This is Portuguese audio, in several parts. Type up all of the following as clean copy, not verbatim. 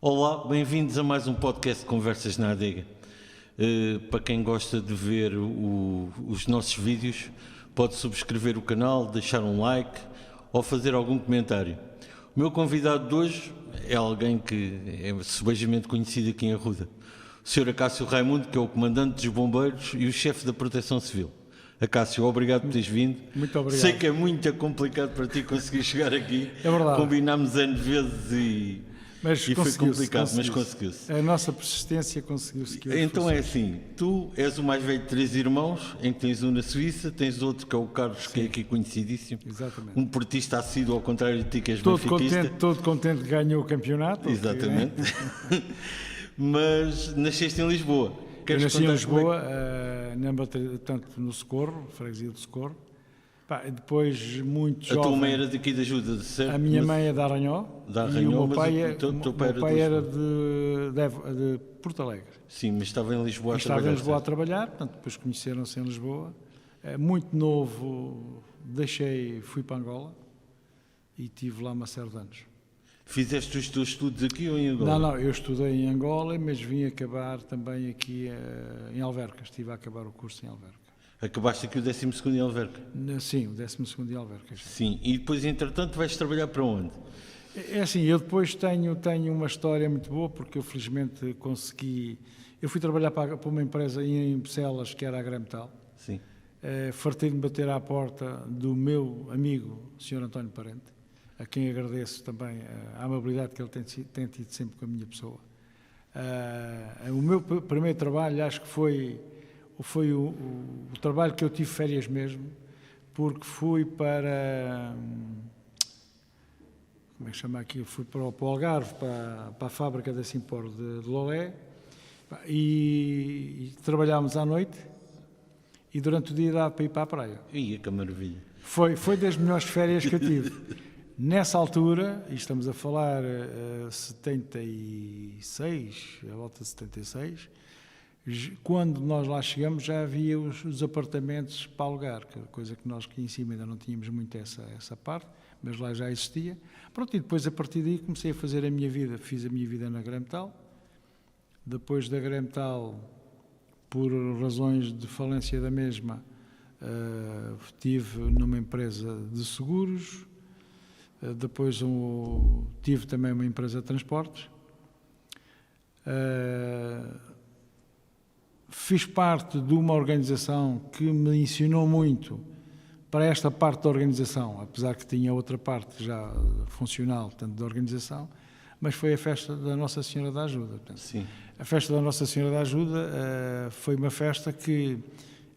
Olá, bem-vindos a mais um podcast de Conversas na Adega. Para quem gosta de ver os nossos vídeos, pode subscrever o canal, deixar um like ou fazer algum comentário. O meu convidado de hoje é alguém que é subejamente conhecido aqui em Arruda. O Sr. Acácio Raimundo, que é o comandante dos bombeiros e o chefe da Proteção Civil. Acácio, obrigado por teres vindo. Muito obrigado. Sei que é muito complicado para ti conseguir chegar aqui. É verdade. Combinámos N vezes e foi complicado, mas conseguiu-se. A nossa persistência conseguiu-se. Então é assim, tu és o mais velho de 3 irmãos, em que tens um na Suíça, tens outro que é o Carlos, que é aqui conhecidíssimo. Exatamente. Um portista assíduo, ao contrário de ti, que és benfiquista. Todo contente que ganhou o campeonato. Exatamente. Mas nasceste em Lisboa. Eu nasci em Lisboa, tanto no Socorro, freguesia do Socorro. Depois, muito jovem... A tua mãe era daqui de Ajuda, certo? A minha mãe é de Arranhó. E o meu pai era de Porto Alegre. Sim, mas estava em Lisboa a trabalhar. Estava em Lisboa a trabalhar, portanto, depois conheceram-se em Lisboa. Muito novo, fui para Angola e estive lá uma série de anos. Fizeste os teus estudos aqui ou em Angola? Não, eu estudei em Angola, mas vim acabar também aqui em Alverca. Estive a acabar o curso em Alverca. Acabaste aqui o 12º em Alverca? Sim, o 12º em Alverca. Sim, e depois, entretanto, vais trabalhar para onde? É assim, eu depois tenho uma história muito boa, porque eu felizmente consegui... Eu fui trabalhar para uma empresa em Bucelas, que era a Gremtal. Sim. Fartei-me bater à porta do meu amigo, o Sr. António Parente, a quem agradeço também a amabilidade que ele tem tido sempre com a minha pessoa. O meu primeiro trabalho, acho que foi o trabalho que eu tive férias mesmo, porque fui para... Como é que chama aqui? Fui para o Algarve, para a fábrica da Simpor de Lolé, e trabalhámos à noite, e durante o dia dava para ir para a praia. Ia, que maravilha. Foi das melhores férias que eu tive. Nessa altura, e estamos a falar 76, a volta de 76, quando nós lá chegamos já havia os apartamentos para alugar, coisa que nós aqui em cima ainda não tínhamos muito essa parte, mas lá já existia. Pronto, e depois a partir daí comecei a fazer a minha vida, fiz a minha vida na Gremtal. Depois da Gremtal, por razões de falência da mesma, estive numa empresa de seguros. Depois tive também uma empresa de transportes. Fiz parte de uma organização que me ensinou muito para esta parte da organização, apesar que tinha outra parte já funcional, tanto da organização, mas foi a festa da Nossa Senhora da Ajuda. Portanto, sim. A festa da Nossa Senhora da Ajuda foi uma festa que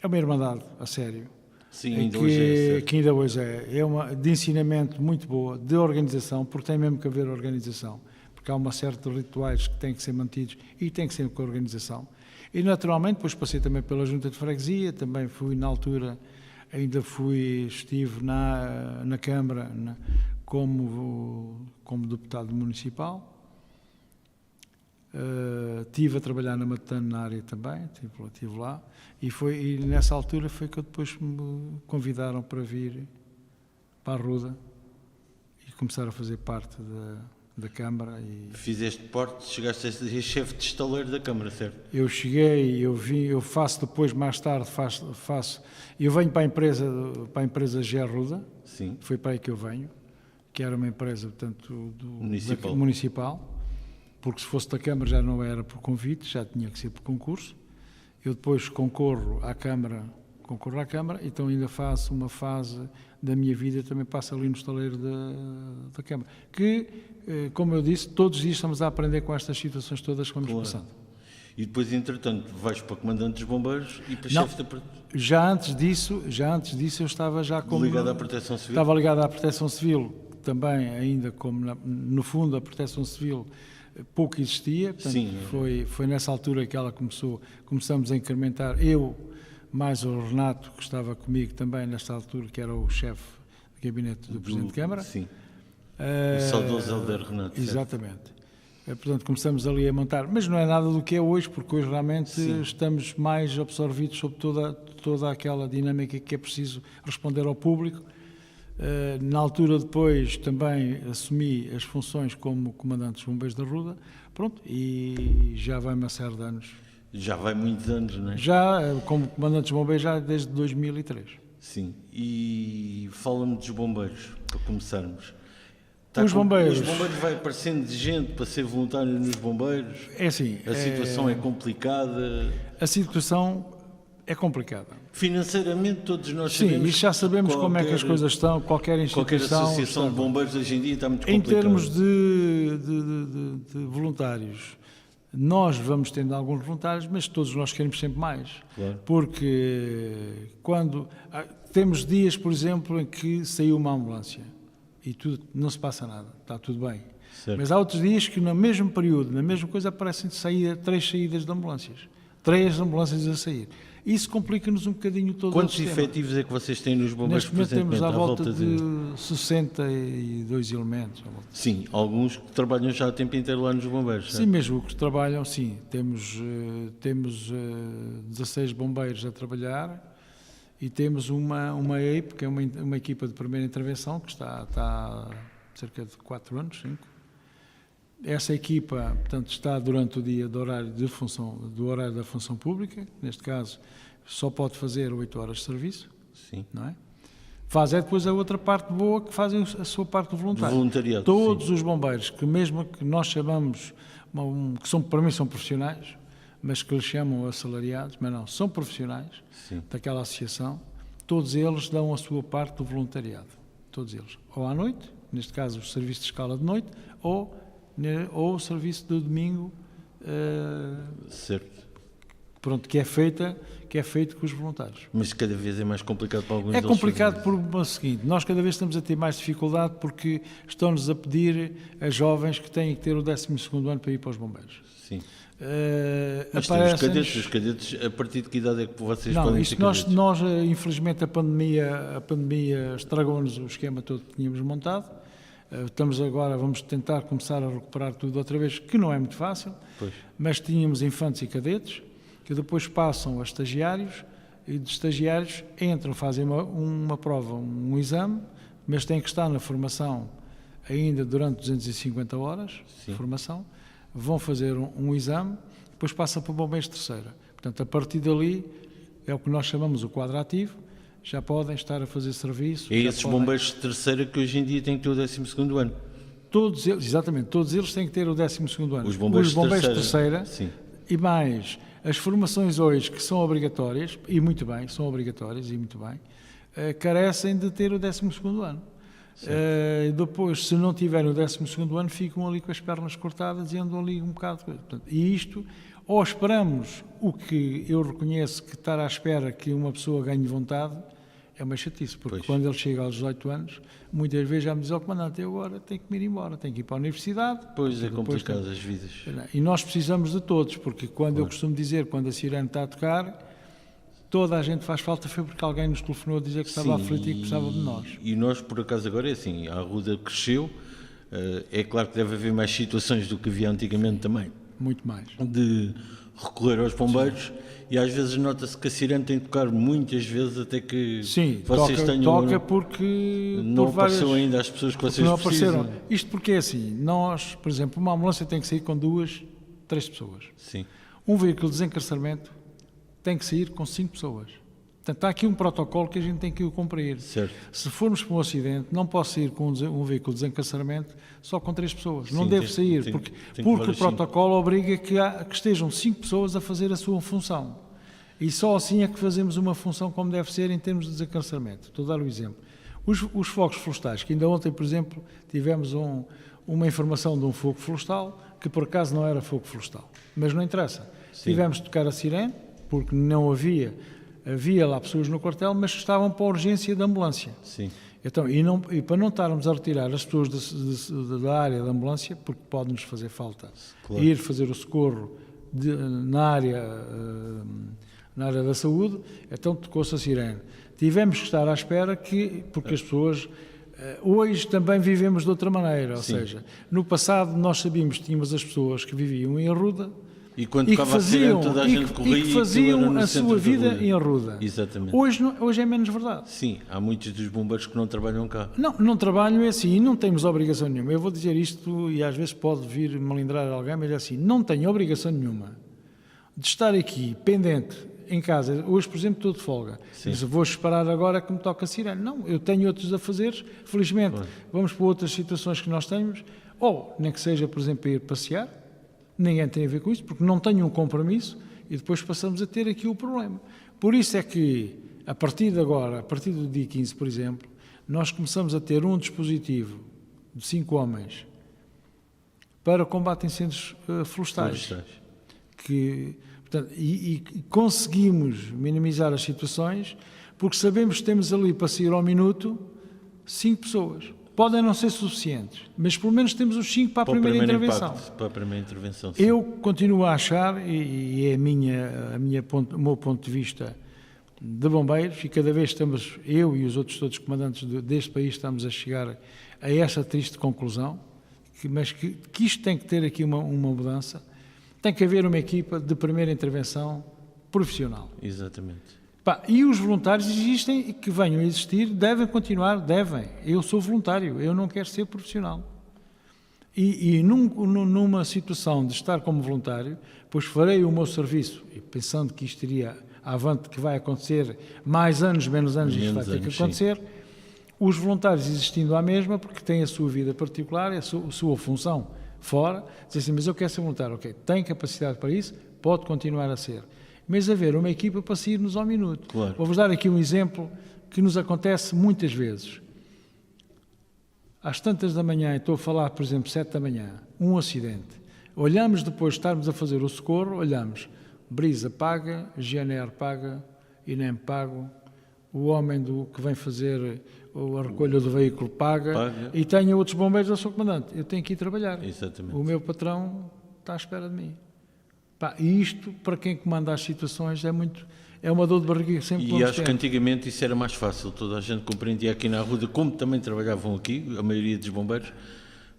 é uma irmandade, a sério. Sim, ainda hoje é. Que ainda hoje é uma de ensinamento muito boa, de organização, porque tem mesmo que haver organização, porque há uma série de rituais que têm que ser mantidos e tem que ser com a organização. E naturalmente depois passei também pela Junta de Freguesia, também fui na altura, estive na Câmara como deputado municipal. Estive a trabalhar na Matutano na área também, estive lá, e nessa altura foi que depois me convidaram para vir para a Arruda e começar a fazer parte da Câmara. Fizeste parte, chegaste a ser chefe de estaleiro da Câmara, certo? Eu cheguei, eu faço depois, mais tarde, eu venho para a empresa GE Arruda. Sim. Foi para aí que eu venho, que era uma empresa, portanto, municipal. Porque se fosse da Câmara já não era por convite, já tinha que ser por concurso. Eu depois concorro à Câmara, então ainda faço uma fase da minha vida, também passo ali no estaleiro da Câmara. Que, como eu disse, todos os dias estamos a aprender com estas situações todas que vamos passando. E depois, entretanto, vais para comandante dos bombeiros e para chefe da... Já antes disso eu estava já como... Ligado à Proteção Civil? Estava ligado à Proteção Civil, também ainda como, no fundo, a Proteção Civil... pouco existia, portanto, sim, foi nessa altura que ela começamos a incrementar, eu mais o Renato, que estava comigo também nesta altura, que era o chefe de gabinete do Presidente de Câmara. Sim, o saudoso Helder Renato. Exatamente. Portanto, começamos ali a montar, mas não é nada do que é hoje, porque hoje realmente estamos mais absorvidos sobre toda aquela dinâmica que é preciso responder ao público. Na altura depois também assumi as funções como comandante dos bombeiros da Ruda, pronto, e já vai uma série de anos. Já vai muitos anos, não é? Já como comandante dos bombeiros já desde 2003. Sim, e fala-me dos bombeiros, para começarmos. Os bombeiros vai aparecendo gente para ser voluntário nos bombeiros? É assim, A situação é complicada? a situação é complicada. Financeiramente todos nós Sim, sabemos... e já sabemos como é que as coisas estão, qualquer instituição... associação de bombeiros hoje em dia está muito Em complicada. termos de voluntários, nós vamos tendo alguns voluntários, mas todos nós queremos sempre mais. Claro. Porque quando... Temos dias, por exemplo, em que saiu uma ambulância e tudo, não se passa nada, está tudo bem. Certo. Mas há outros dias que no mesmo período, na mesma coisa, aparecem 3 saídas de ambulâncias. 3 ambulâncias a sair. Isso complica-nos um bocadinho todo Quantos o sistema. efetivos é que vocês têm nos bombeiros Neste momento temos presentemente? à volta de 62 elementos. Sim, alguns que trabalham já o tempo inteiro lá nos bombeiros. Sim, certo? mesmo que trabalham, sim. Temos 16 bombeiros a trabalhar e temos uma EIP, que é uma equipa de primeira intervenção, que está há cerca de 4 anos, 5. Essa equipa, portanto, está durante o dia do horário da função pública, neste caso só pode fazer 8 horas de serviço, Sim. não é? Faz depois a outra parte boa, que fazem a sua parte do voluntário. Voluntariado, Todos sim. os bombeiros, que mesmo que nós chamamos, que são, para mim são profissionais, mas que lhes chamam assalariados, mas não, são profissionais Sim. daquela associação, todos eles dão a sua parte do voluntariado. Todos eles. Ou à noite, neste caso o serviço de escala de noite, ou o serviço de domingo, Certo. pronto, que é feito com os voluntários. Mas cada vez é mais complicado para alguns É deles complicado fazerem por o seguinte, nós cada vez estamos a ter mais dificuldade porque estão-nos a pedir a jovens que têm que ter o 12º ano para ir para os bombeiros. isso. Sim. Mas tem os cadetes, a partir de que idade é que vocês não, podem isto ser cadetes? nós, infelizmente, a pandemia estragou-nos o esquema todo que tínhamos montado. Vamos tentar começar a recuperar tudo outra vez, que não é muito fácil, Pois. mas tínhamos infantes e cadetes, que depois passam a estagiários, e de estagiários entram, fazem uma prova, um exame, mas têm que estar na formação ainda durante 250 horas Sim. de formação, vão fazer um exame, depois passa para o bombeiros de terceira. Portanto, a partir dali, é o que nós chamamos o quadro ativo, já podem estar a fazer serviço. É esses bombeiros de terceira que hoje em dia têm que ter o 12º ano. Todos eles, exatamente, todos eles têm que ter o 12º ano. Os bombeiros de terceira sim. E mais as formações hoje que são obrigatórias, e muito bem, são obrigatórias e muito bem, carecem de ter o 12º ano. Depois, se não tiverem o 12º ano, ficam ali com as pernas cortadas e andam ali um bocado. Portanto, e isto, ou esperamos o que eu reconheço que estar à espera que uma pessoa ganhe vontade, é uma chatice, porque Pois. quando ele chega aos 18 anos, muitas vezes já me diz ao comandante, eu agora tenho que me ir embora, tenho que ir para a universidade. Pois é Depois complicado as vidas. E nós precisamos de todos, porque quando eu costumo dizer, quando a sirene está a tocar, toda a gente faz falta, foi porque alguém nos telefonou a dizer que estava aflito e que precisava de nós. E nós, por acaso, agora é assim, a Ruda cresceu, é claro que deve haver mais situações do que havia antigamente também, Muito mais. de recorrer aos bombeiros, e às vezes nota-se que a sirene tem que tocar muitas vezes até que Sim, vocês tenham... toca porque... Não por várias, apareceu ainda as pessoas que vocês não precisam. apareceram. Isto porque é assim, nós, por exemplo, uma ambulância tem que sair com 2, 3 pessoas. Sim, Um veículo de desencarceramento tem que sair com 5 pessoas. Portanto, há aqui um protocolo que a gente tem que cumprir. certo. Se formos para um acidente, não posso sair com um veículo de desencarceramento só com 3 pessoas. Sim, não deve sair, tem porque que o levar os protocolo obriga que estejam 5 pessoas a fazer a sua função. E só assim é que fazemos uma função como deve ser em termos de desencarceramento. Estou a dar o exemplo. Os fogos florestais, que ainda ontem, por exemplo, tivemos uma informação de um fogo florestal, que por acaso não era fogo florestal. Mas não interessa. Sim. Tivemos de tocar a sirene, porque não havia lá pessoas no quartel, mas que estavam para a urgência da ambulância. Sim. Então, e para não estarmos a retirar as pessoas da área da ambulância, porque pode-nos fazer falta Claro. ir fazer o socorro na área da saúde, então tocou-se a sirene. Tivemos que estar à espera porque as pessoas... Hoje também vivemos de outra maneira, ou Sim. seja, no passado nós sabíamos que tínhamos as pessoas que viviam em Arruda E quando tocava a sirene, toda a gente corria e que faziam aquilo era no a centro sua da vida rua. em Arruda. Exatamente. Hoje é menos verdade. Sim, há muitos dos bombeiros que não trabalham cá. Não trabalho é assim, e não temos obrigação nenhuma. Eu vou dizer isto e às vezes pode vir melindrar alguém, mas é assim, não tenho obrigação nenhuma de estar aqui pendente em casa. Hoje, por exemplo, estou de folga. Mas vou esperar agora que me toque a sirene. Não, eu tenho outros afazeres. Felizmente, vamos para outras situações que nós temos, ou nem que seja, por exemplo, ir passear. Ninguém tem a ver com isso, porque não tenho um compromisso e depois passamos a ter aqui o problema. Por isso é que, a partir de agora, a partir do dia 15, por exemplo, nós começamos a ter um dispositivo de 5 homens para combate a incêndios florestais. Portanto, e conseguimos minimizar as situações porque sabemos que temos ali para sair ao minuto 5 pessoas. Podem não ser suficientes, mas pelo menos temos os 5 para a primeira intervenção. Para a primeira intervenção, sim. Eu continuo a achar, e é o meu ponto de vista de bombeiros, e cada vez estamos, eu e os outros todos comandantes deste país, estamos a chegar a esta triste conclusão, mas que isto tem que ter aqui uma mudança, tem que haver uma equipa de primeira intervenção profissional. Exatamente. E os voluntários existem e que venham a existir, devem continuar, devem. Eu sou voluntário, eu não quero ser profissional. E numa situação de estar como voluntário, pois farei o meu serviço, e pensando que isto iria avante, que vai acontecer mais anos, menos anos, isto vai ter que acontecer, sim. Os voluntários existindo à mesma, porque têm a sua vida particular, a sua função fora, dizem assim, mas eu quero ser voluntário, ok, tem capacidade para isso, pode continuar a ser. Mas haver uma equipa para sairmos ao minuto. Claro. Vou-vos dar aqui um exemplo que nos acontece muitas vezes. Às tantas da manhã, estou a falar, por exemplo, 7 da manhã, um acidente. Olhamos depois de estarmos a fazer o socorro, olhamos, Brisa paga, GNR paga, INEM pago, o homem que vem fazer a recolha do veículo paga. E tenho outros bombeiros, eu sou comandante, eu tenho que ir trabalhar. Exatamente. O meu patrão está à espera de mim. E isto, para quem comanda as situações, é uma dor de barriga sempre. E acho que antigamente isso era mais fácil, toda a gente compreendia aqui na Arruda, como também trabalhavam aqui, a maioria dos bombeiros,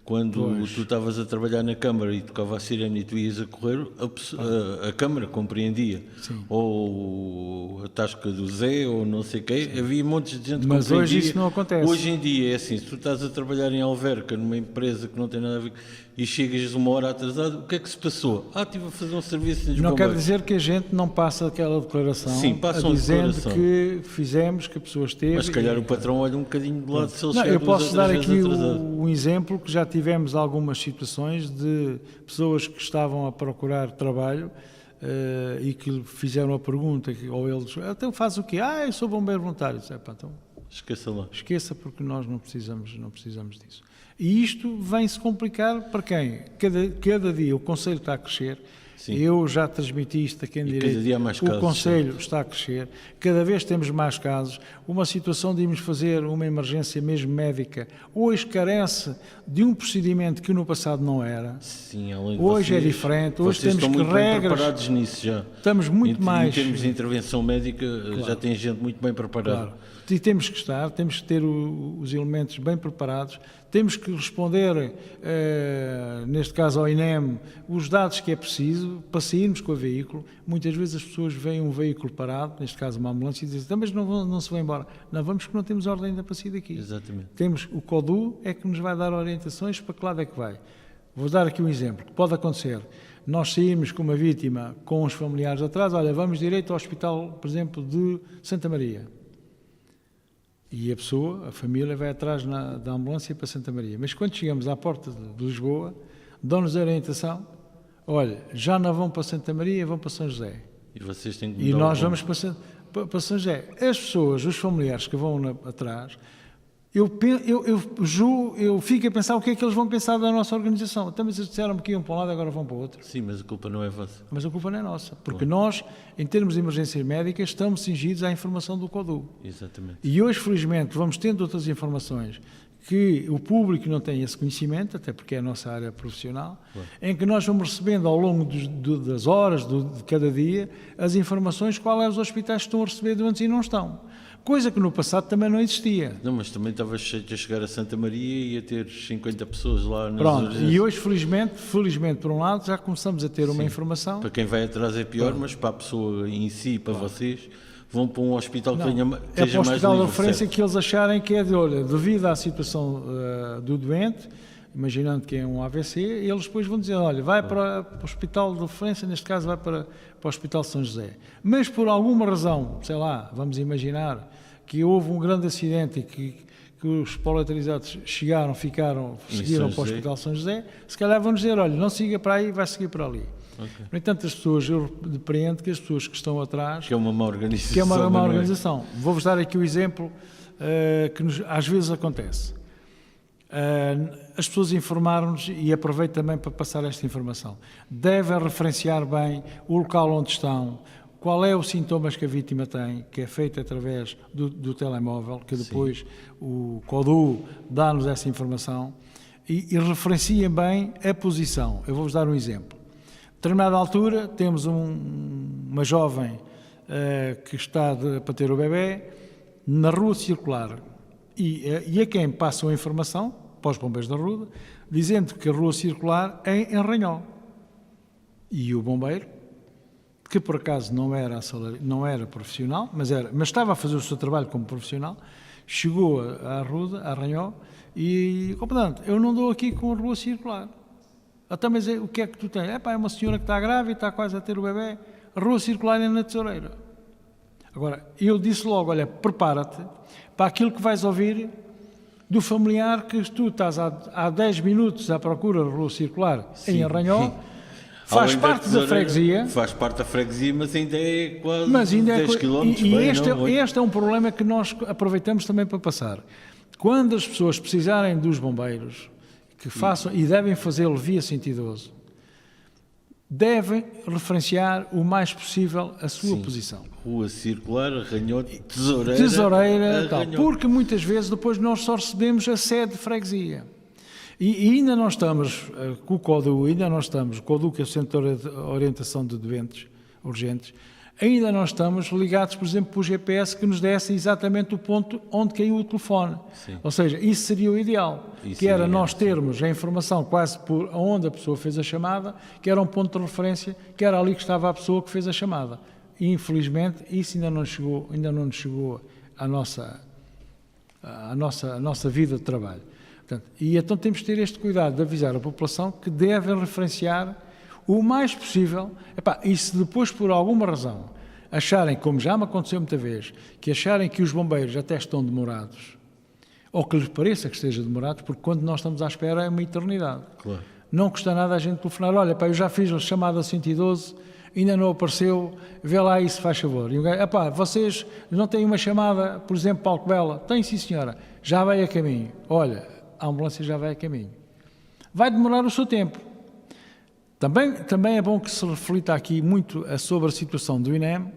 quando tu estavas a trabalhar na Câmara e tocava a sirene e tu ias a correr, a Câmara compreendia. Sim. Ou a tasca do Zé, ou não sei quem, havia montes de gente que Mas compreendia. hoje isso não acontece. Hoje em dia é assim, se tu estás a trabalhar em Alverca, numa empresa que não tem nada a ver, e chegas 1 hora atrasado, o que é que se passou? Estive a fazer um serviço nos Não bombeiros. quer dizer que a gente não passa aquela declaração. Sim, passam a dizendo declaração. Que fizemos, que a pessoa esteve. Mas se calhar o patrão olha um bocadinho de lado se ele Não, chegar eu 2 posso ou 3 dar vezes aqui atrasado. um exemplo que já tivemos algumas situações de pessoas que estavam a procurar trabalho e que fizeram a pergunta, ou eles, então faz o quê? Eu sou bombeiro voluntário. Então, Esqueça lá. esqueça, porque nós não precisamos disso. E isto vem-se complicar para quem? Cada dia o Conselho está a crescer. Sim. Eu já transmiti isto a quem direito. O Conselho está a crescer. Cada vez temos mais casos. Uma situação de irmos fazer uma emergência mesmo médica hoje carece de um procedimento que no passado não era. Sim, além de hoje vocês, é diferente. Hoje temos estão muito regras. bem preparados nisso já. Estamos muito mais. Em termos de intervenção médica, já tem gente muito bem preparada. Claro. E temos que ter os elementos bem preparados, temos que responder, neste caso ao INEM, os dados que é preciso para sairmos com o veículo. Muitas vezes as pessoas veem um veículo parado, neste caso uma ambulância, e dizem, mas não se vai embora. Não vamos porque não temos ordem ainda para sair daqui. Exatamente. Temos o CODU, é que nos vai dar orientações para que lado é que vai. Vou dar aqui um exemplo, que pode acontecer. Nós saímos com uma vítima, com os familiares atrás, olha, vamos direito ao hospital, por exemplo, de Santa Maria. E a pessoa, a família, vai atrás da ambulância para Santa Maria. Mas quando chegamos à porta de Lisboa, dão-nos a orientação, olha, já não vão para Santa Maria, vão para São José. E vocês têm que E nós vamos para São José. As pessoas, os familiares que vão atrás, eu fico a pensar o que é que eles vão pensar da nossa organização. Também eles disseram-me que iam para um lado, agora vão para o outro. Sim, mas a culpa não é vossa. Mas a culpa não é nossa, porque nós, em termos de emergências médicas, estamos cingidos à informação do CODU. Exatamente. E hoje, felizmente, vamos tendo outras informações que o público não tem esse conhecimento, até porque é a nossa área profissional, em que nós vamos recebendo ao longo das horas de cada dia as informações quais os hospitais estão a receber doentes e não estão. coisa que no passado também não existia. Não, mas também estava cheio a chegar a Santa Maria e ia ter 50 pessoas lá nas Pronto, urgências. e hoje, felizmente, por um lado, já começamos a ter uma informação. Para quem vai atrás é pior, mas para a pessoa em si, para vocês, vão para um hospital que tenha, É para seja o mais hospital de livre, referência certo? que eles acharem que é de, olha, devido à situação do doente, imaginando que é um AVC, eles depois vão dizer, olha, vai para o hospital de referência, neste caso vai para o Hospital São José. Mas por alguma razão, sei lá, vamos imaginar que houve um grande acidente e que os proletarizados seguiram para o Hospital São José, se calhar vão dizer, olha, não siga para aí, vai seguir para ali. Okay. No entanto, as pessoas, eu depreendo que as pessoas que estão atrás, Que é uma má organização. que é uma má não é? organização. Vou-vos dar aqui o exemplo que às vezes acontece. As pessoas informaram-nos, e aproveito também para passar esta informação, devem referenciar bem o local onde estão, qual é os sintomas que a vítima tem, que é feito através do telemóvel, que depois o CODU dá-nos essa informação, e referenciem bem a posição. Eu vou-vos dar um exemplo. A determinada altura, temos uma jovem que está para ter o bebê na rua circular, e a quem passam a informação, para os bombeiros da Ruda, dizendo que a rua circular é em Ranhó. E o bombeiro, que por acaso não era profissional, mas estava a fazer o seu trabalho como profissional, chegou à Ruda, a Ranhó, e, comandante, eu não dou aqui com a rua circular. Até, mas o que é que tu tens? É uma senhora que está grávida e está quase a ter o bebê, a rua circular é na tesoureira. Agora, eu disse logo, olha, prepara-te para aquilo que vais ouvir do familiar que tu estás há 10 minutos à procura da rua circular em Arranhó, faz parte da freguesia. Faz parte da freguesia, mas ainda é quase mas ainda 10 km. Este é um problema que nós aproveitamos também para passar. Quando as pessoas precisarem dos bombeiros, que façam, e devem fazê-lo via 112, devem referenciar o mais possível a sua posição. Rua circular, Arranhó, tesoureira. Tesoureira, tal. Porque muitas vezes depois nós só recebemos a sede de freguesia. E ainda não estamos com o CODU, o CODU, que é o Centro de Orientação de Doentes Urgentes, ainda não estamos ligados, por exemplo, para o GPS que nos desse exatamente o ponto onde caiu o telefone. Sim. Ou seja, isso seria o ideal, que era nós termos a informação quase por onde a pessoa fez a chamada, que era um ponto de referência, que era ali que estava a pessoa que fez a chamada. E, infelizmente, isso ainda não nos chegou à nossa vida de trabalho. Portanto, e então temos que ter este cuidado de avisar a população que devem referenciar o mais possível. E se depois, por alguma razão, acharem, como já me aconteceu muita vez, que acharem que os bombeiros até estão demorados, ou que lhes pareça que esteja demorados, porque quando nós estamos à espera é uma eternidade. Claro. Não custa nada a gente telefonar, olha, eu já fiz a chamada 112, ainda não apareceu, vê lá isso, faz favor. E o gajo, vocês não têm uma chamada, por exemplo, para Alcobela? Tem, sim senhora, já vai a caminho. Olha, a ambulância já vai a caminho. Vai demorar o seu tempo. Também é bom que se reflita aqui muito sobre a situação do INEM,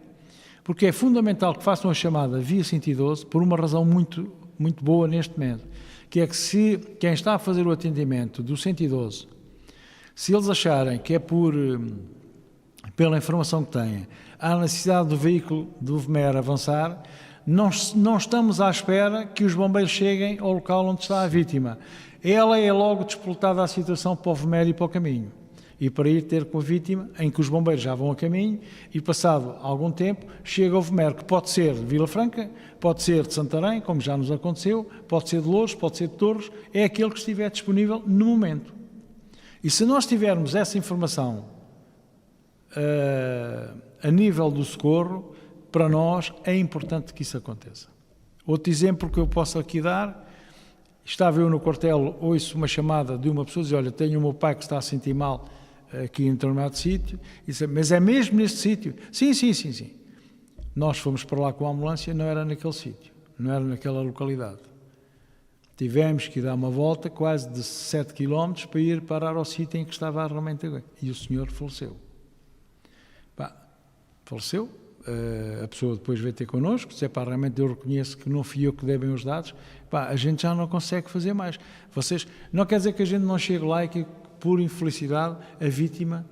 porque é fundamental que façam a chamada via 112 por uma razão muito, muito boa neste momento, que é que se quem está a fazer o atendimento do 112, se eles acharem que é pela informação que têm, há necessidade do veículo do VMER avançar, não estamos à espera que os bombeiros cheguem ao local onde está a vítima. Ela é logo despoletada à situação para o VMER e para o caminho. E para ir ter com a vítima, em que os bombeiros já vão a caminho, e passado algum tempo, chega ao VMER, que pode ser de Vila Franca, pode ser de Santarém, como já nos aconteceu, pode ser de Louros, pode ser de Torres, é aquele que estiver disponível no momento. E se nós tivermos essa informação a nível do socorro, para nós é importante que isso aconteça. Outro exemplo que eu posso aqui dar, estava eu no quartel, ouço uma chamada de uma pessoa, diz, olha, tenho o meu pai que está a sentir mal aqui em determinado sítio, mas é mesmo neste sítio? Sim. Nós fomos para lá com a ambulância, não era naquele sítio, não era naquela localidade. Tivemos que dar uma volta quase de 7 km para ir parar ao sítio em que estava realmente a... E o senhor faleceu. Faleceu. A pessoa depois veio ter connosco, disse, realmente eu reconheço que não fui eu que devem os dados, a gente já não consegue fazer mais. Vocês, não quer dizer que a gente não chegue lá e que, por infelicidade, a vítima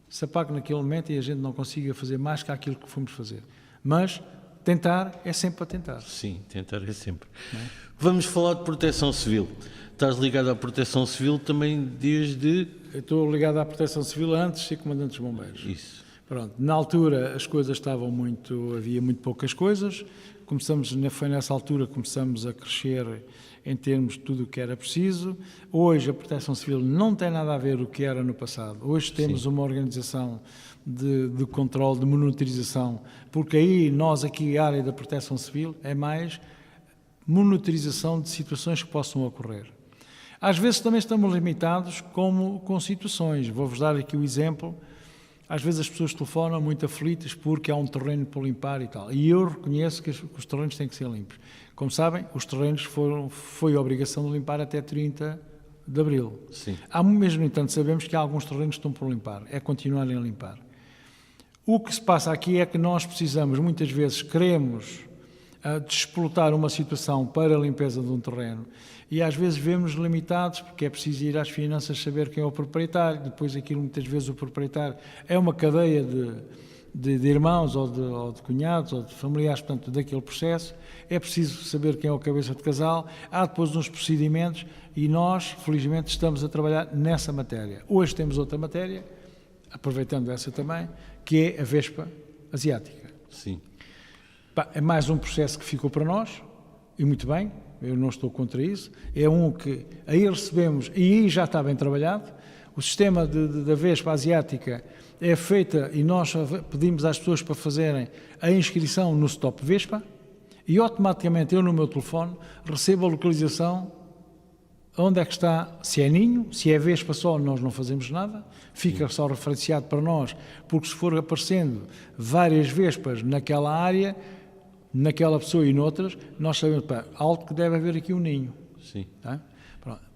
se apague naquele momento e a gente não consiga fazer mais que aquilo que fomos fazer. Mas tentar é sempre para tentar. Sim, tentar é sempre. Vamos falar de proteção civil. Estás ligado à proteção civil também desde... Eu estou ligado à Proteção Civil antes de ser comandante dos bombeiros. Isso. Pronto, na altura as coisas havia muito poucas coisas, foi nessa altura que começamos a crescer em termos de tudo o que era preciso. Hoje a Proteção Civil não tem nada a ver com o que era no passado. Hoje temos uma organização de controle, de monitorização, porque aí a área da Proteção Civil é mais monitorização de situações que possam ocorrer. Às vezes também estamos limitados com situações. Vou-vos dar aqui o exemplo. Às vezes as pessoas telefonam muito aflitas porque há um terreno para limpar e tal. E eu reconheço que os terrenos têm que ser limpos. Como sabem, os terrenos foi a obrigação de limpar até 30 de Abril. Sim. Mesmo, no entanto, sabemos que há alguns terrenos que estão por limpar. É continuarem a limpar. O que se passa aqui é que nós precisamos, muitas vezes, queremos desplotar uma situação para a limpeza de um terreno e às vezes vemos limitados porque é preciso ir às finanças saber quem é o proprietário, depois aquilo muitas vezes o proprietário é uma cadeia de irmãos ou de cunhados ou de familiares, portanto, daquele processo, é preciso saber quem é o cabeça de casal, há depois uns procedimentos e nós, felizmente, estamos a trabalhar nessa matéria. Hoje temos outra matéria, aproveitando essa também, que é a Vespa Asiática. Sim. É mais um processo que ficou para nós, e muito bem, eu não estou contra isso, é um que aí recebemos, e aí já está bem trabalhado, o sistema da Vespa Asiática é feita, e nós pedimos às pessoas para fazerem a inscrição no Stop Vespa, e automaticamente eu no meu telefone recebo a localização, onde é que está, se é ninho, se é Vespa só, nós não fazemos nada, fica só referenciado para nós, porque se for aparecendo várias Vespas naquela área, naquela pessoa e noutras, nós sabemos, algo que deve haver aqui um ninho. Sim. Tá?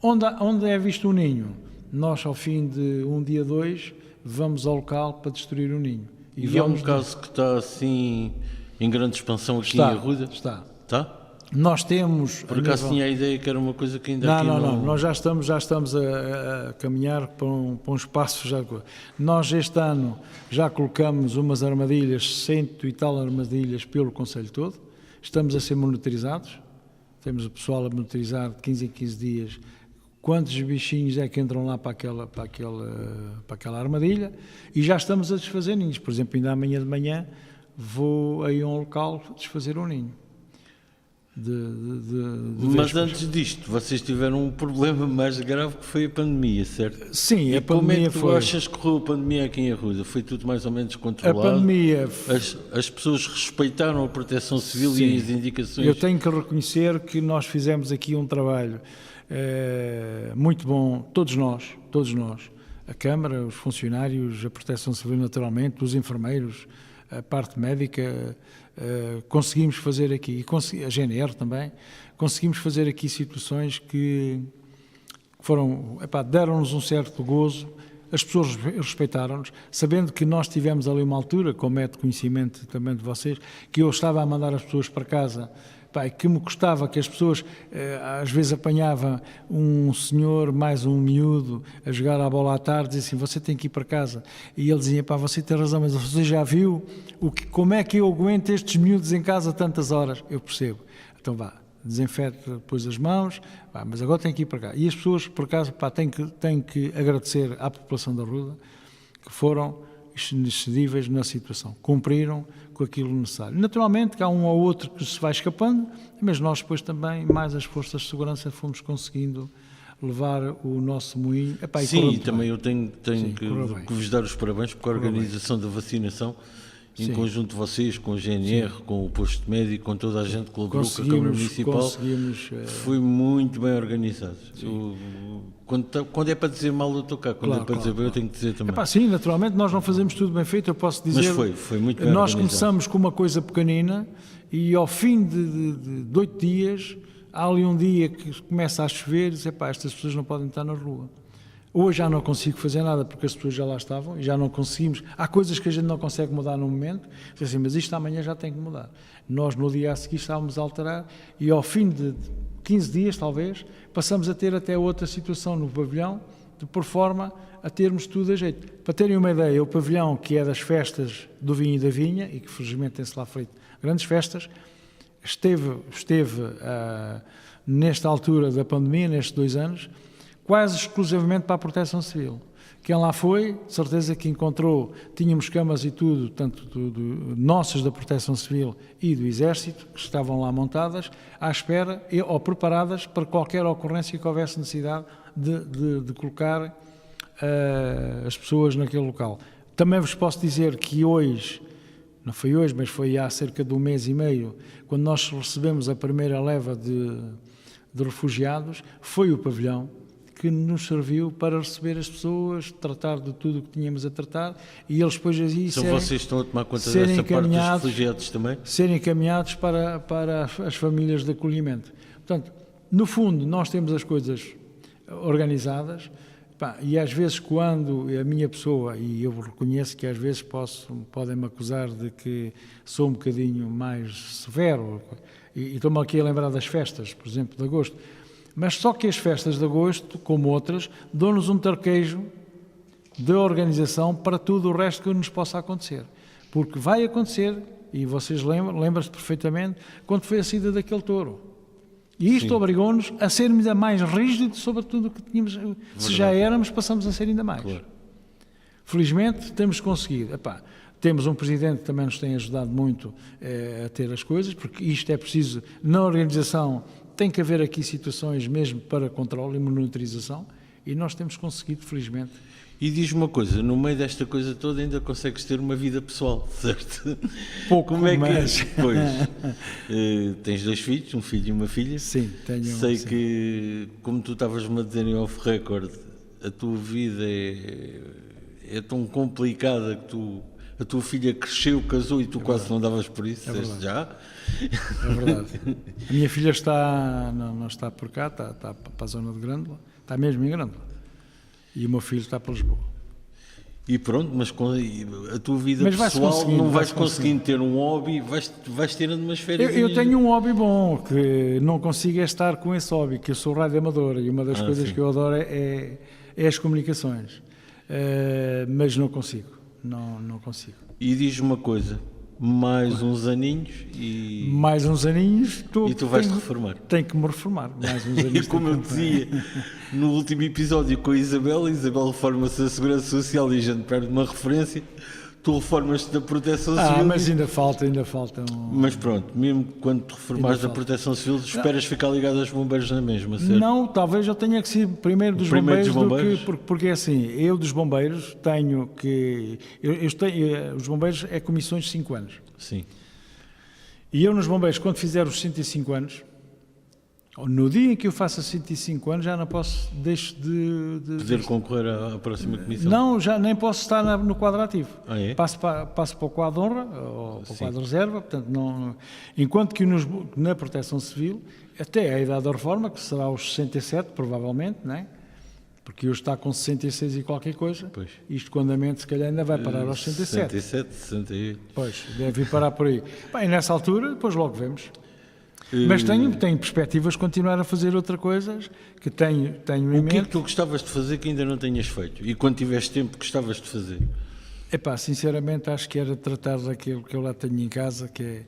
Onde é visto um ninho? Nós, ao fim de um dia 2, vamos ao local para destruir o ninho. E é um caso que está assim em grande expansão aqui em Arruda? Está. Está? Nós temos... Por acaso tinha a ideia que era uma coisa que ainda aqui não. Nós já estamos a caminhar para um espaço já... Nós este ano já colocamos umas armadilhas, 100 e tal armadilhas pelo Conselho todo. Estamos a ser monitorizados. Temos o pessoal a monitorizar de 15 em 15 dias quantos bichinhos é que entram lá para aquela armadilha e já estamos a desfazer ninhos. Por exemplo, ainda amanhã de manhã vou aí a um local desfazer um ninho. Mas antes disto, vocês tiveram um problema mais grave que foi a pandemia, certo? Sim, a pandemia como é que foi... achas que correu a pandemia aqui em Arruda? Foi tudo mais ou menos controlado? A pandemia... As pessoas respeitaram a proteção civil Sim. e as indicações? Eu tenho que reconhecer que nós fizemos aqui um trabalho muito bom, todos nós, a Câmara, os funcionários, a Proteção Civil naturalmente, os enfermeiros, a parte médica... conseguimos fazer aqui, a GNR também, conseguimos fazer aqui situações que foram, deram-nos um certo gozo, as pessoas respeitaram-nos, sabendo que nós tivemos ali uma altura, como é de conhecimento também de vocês, que eu estava a mandar as pessoas para casa, que me custava que as pessoas, às vezes apanhava um senhor mais um miúdo a jogar a bola à tarde, dizia assim, você tem que ir para casa. E ele dizia, você tem razão, mas você já viu como é que eu aguento estes miúdos em casa tantas horas? Eu percebo. Então desinfeta depois as mãos, mas agora tem que ir para cá. E as pessoas, por acaso, têm que agradecer à população da Arruda, que foram inexcedíveis na situação, cumpriram com aquilo necessário. Naturalmente que há um ou outro que se vai escapando, mas nós depois também, mais as forças de segurança, fomos conseguindo levar o nosso moinho. Sim, e também eu tenho que vos dar os parabéns porque a organização da vacinação, em conjunto de vocês, com o GNR, com o posto médico, com toda a gente que colaborou com a Câmara Municipal, foi muito bem organizado. Quando é para dizer mal eu estou cá, quando é para dizer bem eu tenho que dizer também. Sim, naturalmente nós não fazemos tudo bem feito, eu posso dizer... Mas foi muito bem Nós organizado. começamos com uma coisa pequenina e ao fim de 8 dias, há ali um dia que começa a chover e diz, estas pessoas não podem estar na rua. Hoje já não consigo fazer nada porque as pessoas já lá estavam e já não conseguimos. Há coisas que a gente não consegue mudar no momento, assim, mas isto amanhã já tem que mudar. Nós no dia a seguir estávamos a alterar e ao fim de 15 dias, talvez, passamos a ter até outra situação no pavilhão, por forma a termos tudo a jeito. Para terem uma ideia, o pavilhão que é das festas do vinho e da vinha, e que felizmente tem-se lá feito grandes festas, esteve nesta altura da pandemia, nestes 2 anos, quase exclusivamente para a Proteção Civil. Quem lá foi, de certeza que encontrou, tínhamos camas e tudo, tanto nossas da Proteção Civil e do Exército, que estavam lá montadas, à espera ou preparadas para qualquer ocorrência que houvesse necessidade de colocar as pessoas naquele local. Também vos posso dizer que hoje, não foi hoje, mas foi há cerca de 1 mês e meio, quando nós recebemos a primeira leva de refugiados, foi o pavilhão que nos serviu para receber as pessoas, tratar de tudo o que tínhamos a tratar, e eles depois aí vocês estão a tomar conta dessa parte dos refugiados também? Serem encaminhados para as famílias de acolhimento. Portanto, no fundo, nós temos as coisas organizadas, e às vezes quando a minha pessoa, e eu reconheço que às vezes podem-me acusar de que sou um bocadinho mais severo, e estou-me aqui a lembrar das festas, por exemplo, de agosto, mas só que as festas de agosto, como outras, dão-nos um tarquejo de organização para tudo o resto que nos possa acontecer. Porque vai acontecer, e vocês lembram-se perfeitamente, quando foi a saída daquele touro. E isto obrigou-nos a ser ainda mais rígidos sobre tudo o que tínhamos. Se já éramos, passamos a ser ainda mais. Claro. Felizmente, temos conseguido. Temos um presidente que também nos tem ajudado muito a ter as coisas, porque isto é preciso, na organização, tem que haver aqui situações mesmo para controle e monitorização, e nós temos conseguido, felizmente. E diz-me uma coisa, no meio desta coisa toda ainda consegues ter uma vida pessoal, certo? Pouco, como é mas... que Pois, tens 2 filhos, um filho e uma filha. Sim, tenho. Sei que, como tu estavas-me a dizer em off-record, a tua vida é tão complicada que a tua filha cresceu, casou e tu quase não davas por isso, desde já. É verdade. A minha filha não está por cá, está para a zona de Grândola, está mesmo em Grândola. E o meu filho está para Lisboa. E pronto, mas com a tua vida pessoal não vais conseguindo ter um hobby, vais ter umas férias. Eu tenho um hobby bom, que não consigo estar com esse hobby, que eu sou rádio amador, e uma das coisas que eu adoro é as comunicações. Mas não consigo, não consigo. E diz-me uma coisa, mais uns aninhos e... Mais uns aninhos... E tu vais-te reformar. Tenho que me reformar, mais uns aninhos. E como eu dizia no último episódio com a Isabel reforma-se da Segurança Social e a gente perde uma referência, tu reformas-te da Proteção Civil. Mas ainda falta Mas pronto, mesmo quando te reformares da Proteção Civil, esperas ficar ligado aos bombeiros na mesma, certo? Não, talvez eu tenha que ser primeiro dos bombeiros. Porque é assim, eu dos bombeiros tenho que... os bombeiros é comissões de 5 anos. Sim. E eu nos bombeiros, quando fizer os 65 anos, no dia em que eu faça 65 anos, já não posso deixar de poder concorrer à próxima comissão? Não, já nem posso estar no quadro ativo. É? Passo para o quadro honra, ou para o quadro reserva, portanto, enquanto que na Proteção Civil, até a idade da reforma, que será aos 67, provavelmente, não é? Porque hoje está com 66 e qualquer coisa, pois. Isto com andamento se calhar ainda vai parar aos 67. 67, 68. Pois, deve ir parar por aí. Bem, nessa altura, depois logo vemos. Mas tenho perspectivas de continuar a fazer outras coisas que tenho em mente. O que é que tu gostavas de fazer que ainda não tenhas feito? E quando tiveste tempo, gostavas de fazer? Sinceramente, acho que era tratar daquilo que eu lá tenho em casa, que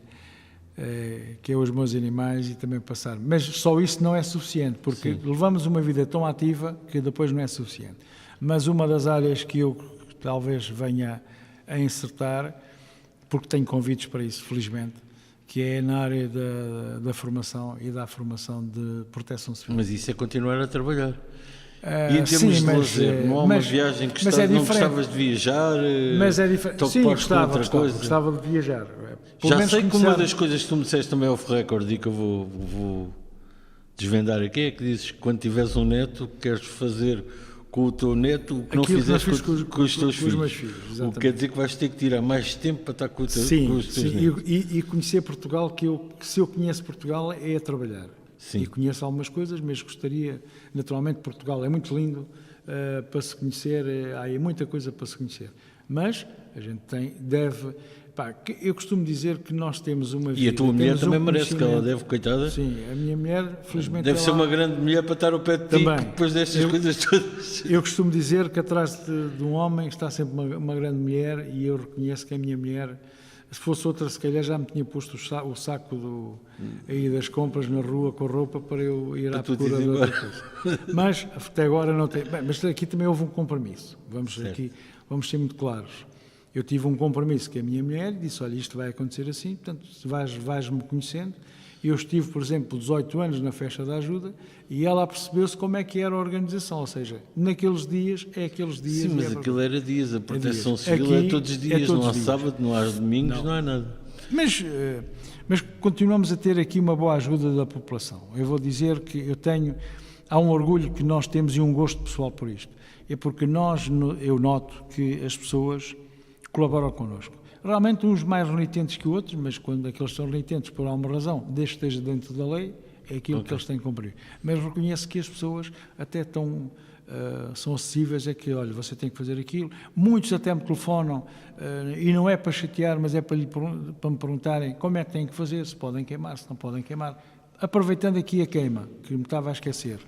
é os meus animais, e também passar. Mas só isso não é suficiente, porque levamos uma vida tão ativa que depois não é suficiente. Mas uma das áreas que eu talvez venha a insertar, porque tenho convites para isso, felizmente, que é na área da formação e da formação de proteção civil. Mas isso é continuar a trabalhar. E em termos de lazer, não há uma viagem que não gostavas de viajar? Mas é diferente. Sim, gostava de viajar. Já sei que uma das coisas que tu me disseste também off-record e que eu vou desvendar aqui é que dizes que quando tiveres um neto, queres fazer com o teu neto o que não fizeste com os teus filhos. O que quer dizer que vais ter que tirar mais tempo para estar com os teus netos. E conhecer Portugal, que se eu conheço Portugal é a trabalhar. Sim. E conheço algumas coisas, mas gostaria, naturalmente, Portugal é muito lindo para se conhecer, há muita coisa para se conhecer. Mas a gente deve Pá, eu costumo dizer que nós temos uma vida... E a tua mulher temos também um merece, que ela conhecimento. deve, coitada. Sim, a minha mulher, felizmente... Deve ser ela- uma grande mulher para estar ao pé de ti, Também. depois destas coisas todas. Eu costumo dizer que atrás de um homem está sempre uma grande mulher, e eu reconheço que a minha mulher, se fosse outra, se calhar já me tinha posto o saco aí das compras na rua com a roupa para eu ir à tu procura te de ires outra coisa. Mas até agora não tem. Bem, mas aqui também houve um compromisso. Vamos ser muito claros. Eu tive um compromisso com a minha mulher e disse: olha, isto vai acontecer assim, portanto, vais-me conhecendo. Eu estive, por exemplo, 18 anos na Festa da Ajuda e ela percebeu-se como é que era a organização, ou seja, naqueles dias é aqueles dias. Sim, mas aquilo era dias, a proteção civil Aqui é todos os dias, não há sábado, não há domingos, não há nada. Mas continuamos a ter aqui uma boa ajuda da população. Eu vou dizer que há um orgulho que nós temos e um gosto pessoal por isto. É porque eu noto que as pessoas colaboram connosco. Realmente uns mais renitentes que outros, mas quando aqueles são renitentes por alguma razão, desde que esteja dentro da lei, é aquilo que eles têm que cumprir. Mas reconheço que as pessoas até são acessíveis, é que, olha, você tem que fazer aquilo. Muitos até me telefonam, e não é para chatear, mas é para me perguntarem como é que têm que fazer, se podem queimar, se não podem queimar. Aproveitando aqui a queima, que me estava a esquecer,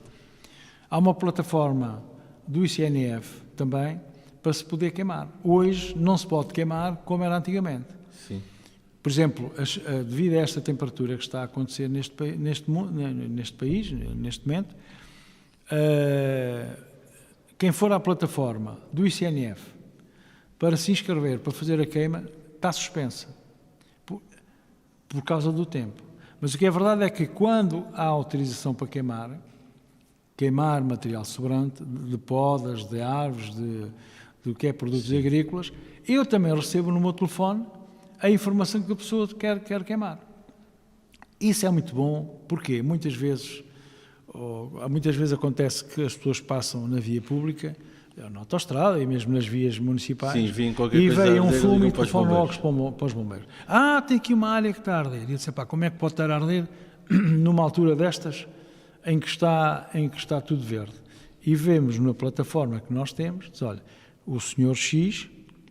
há uma plataforma do ICNF também, para se poder queimar. Hoje não se pode queimar como era antigamente. Sim. Por exemplo, devido a esta temperatura que está a acontecer neste país, neste momento, quem for à plataforma do ICNF para se inscrever para fazer a queima está suspensa por causa do tempo. Mas o que é verdade é que quando há autorização para queimar material sobrante de podas, de árvores, do que é produtos agrícolas, eu também recebo no meu telefone a informação que a pessoa quer queimar. Isso é muito bom, porque muitas vezes acontece que as pessoas passam na via pública, na autoestrada e mesmo nas vias municipais, Sim, e veem um fumo e para os telefonam logo bombeiros. para os bombeiros. Tem aqui uma área que está a arder. E eu disse, como é que pode estar a arder numa altura destas em que está tudo verde? E vemos na plataforma que nós temos, diz, olha, o senhor X,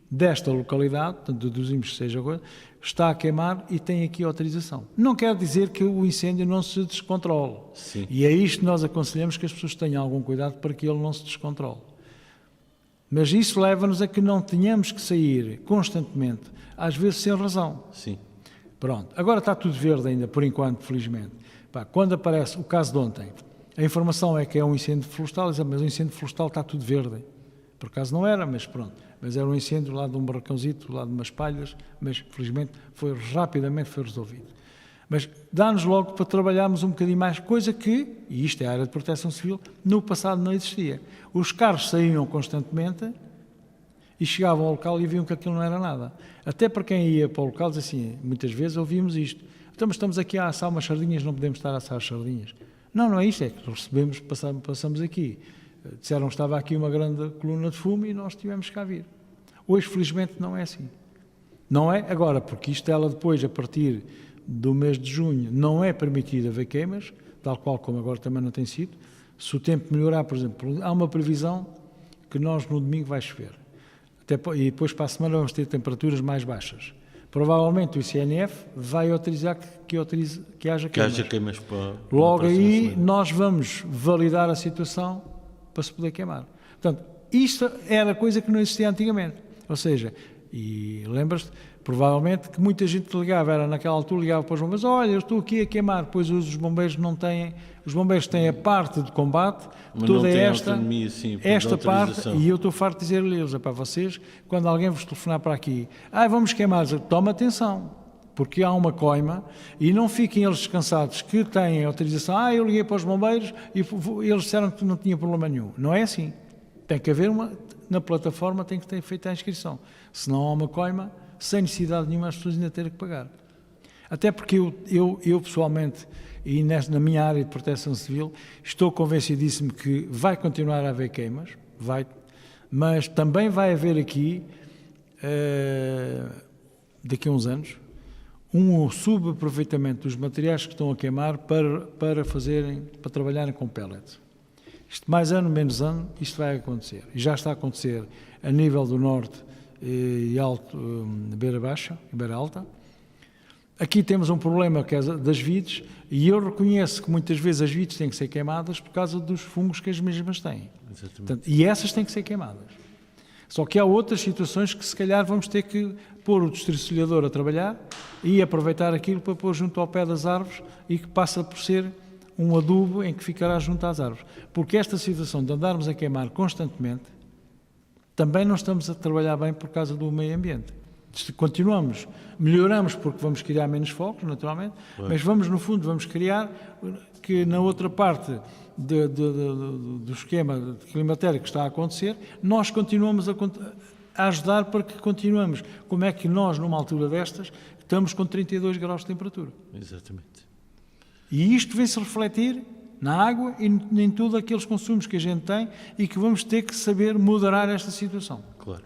desta localidade, portanto, deduzimos que seja agora, está a queimar e tem aqui autorização. Não quer dizer que o incêndio não se descontrole. Sim. E é isto que nós aconselhamos, que as pessoas tenham algum cuidado para que ele não se descontrole. Mas isso leva-nos a que não tenhamos que sair constantemente, às vezes sem razão. Sim. Pronto. Agora está tudo verde ainda, por enquanto, felizmente. Quando aparece o caso de ontem, a informação é que é um incêndio florestal, mas o incêndio florestal está tudo verde. Por acaso não era, mas pronto. Mas era um incêndio lá de um barracãozito, lá de umas palhas, mas felizmente rapidamente foi resolvido. Mas dá-nos logo para trabalharmos um bocadinho mais, coisa que, e isto é a área de proteção civil, no passado não existia. Os carros saíam constantemente e chegavam ao local e viam que aquilo não era nada. Até para quem ia para o local, diz assim, muitas vezes ouvimos isto. Então, mas estamos aqui a assar umas sardinhas, não podemos estar a assar as sardinhas. Não é isto, é que recebemos, passamos aqui. Disseram que estava aqui uma grande coluna de fumo e nós tivemos que cá vir. Hoje, felizmente, não é assim. Não é agora, porque isto ela depois, a partir do mês de junho, não é permitido haver queimas, tal qual como agora também não tem sido. Se o tempo melhorar, por exemplo, há uma previsão que nós no domingo vai chover. E depois para a semana vamos ter temperaturas mais baixas. Provavelmente o ICNF vai autorizar que haja queimas. Logo aí nós vamos validar a situação para se poder queimar. Portanto, isto era coisa que não existia antigamente. Ou seja, e lembras-te, provavelmente que muita gente ligava, era naquela altura, ligava para os bombeiros, olha, eu estou aqui a queimar, pois os bombeiros não têm, os bombeiros têm a parte de combate, mas toda esta parte, e eu estou farto de dizer-lhes, para vocês, quando alguém vos telefonar para aqui, vamos queimar, toma atenção, porque há uma coima, e não fiquem eles descansados que têm autorização, eu liguei para os bombeiros e eles disseram que não tinha problema nenhum. Não é assim. Tem que haver na plataforma tem que ter feito a inscrição. Senão há uma coima, sem necessidade nenhuma as pessoas ainda terem que pagar. Até porque eu pessoalmente, e na minha área de proteção civil, estou convencidíssimo que vai continuar a haver queimas, mas também vai haver aqui, daqui a uns anos, um subaproveitamento dos materiais que estão a queimar para trabalharem com pellets. Isto mais ano, menos ano, isto vai acontecer. E já está a acontecer a nível do norte, e alto, beira baixa e beira alta. Aqui temos um problema que é das vides, e eu reconheço que muitas vezes as vides têm que ser queimadas por causa dos fungos que as mesmas têm. Portanto, e essas têm que ser queimadas. Só que há outras situações que se calhar vamos ter que pôr o destricilhador a trabalhar e aproveitar aquilo para pôr junto ao pé das árvores e que passa por ser um adubo em que ficará junto às árvores. Porque esta situação de andarmos a queimar constantemente, também não estamos a trabalhar bem por causa do meio ambiente. Continuamos, melhoramos porque vamos criar menos focos, naturalmente, mas vamos, no fundo, vamos criar que na outra parte do esquema climatério que está a acontecer, nós continuamos a ajudar para que continuemos. Como é que nós, numa altura destas, estamos com 32 graus de temperatura? Exatamente. E isto vem-se refletir na água e em todos aqueles consumos que a gente tem e que vamos ter que saber moderar esta situação. Claro.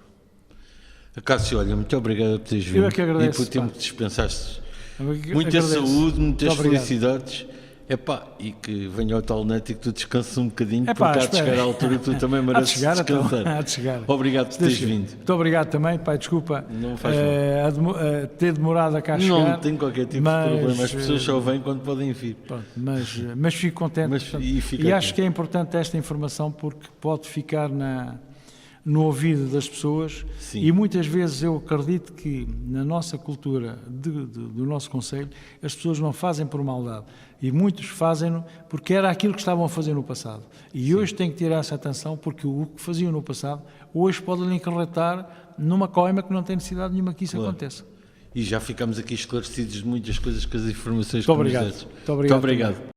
Acácio, olha, muito obrigado por teres vindo. Eu é que agradeço, e por tempo que dispensaste. Muita Agradeço. saúde, muitas Muito obrigado. felicidades. Epá, e que venha o tal neto e que tu descanses um bocadinho, Epá, porque há de espera. chegar à altura que tu também Há de mereces chegar, então. descansar. Há de chegar. Obrigado por teres vindo. Muito obrigado também, pai, desculpa Não faz ter demorado a cá chegar. Não tem qualquer tipo mas, de problema, as pessoas só vêm quando podem vir. Pronto, mas fico contente. Portanto, E acho que é importante esta informação porque pode ficar no ouvido das pessoas. Sim. E muitas vezes eu acredito que na nossa cultura do nosso concelho as pessoas não fazem por maldade e muitos fazem-no porque era aquilo que estavam a fazer no passado. E hoje tem que ter essa atenção porque o que faziam no passado hoje podem encarretar numa coima que não tem necessidade nenhuma que isso aconteça. E já ficamos aqui esclarecidos de muitas coisas com as informações Muito que nos obrigado. deste. Muito obrigado. Muito obrigado.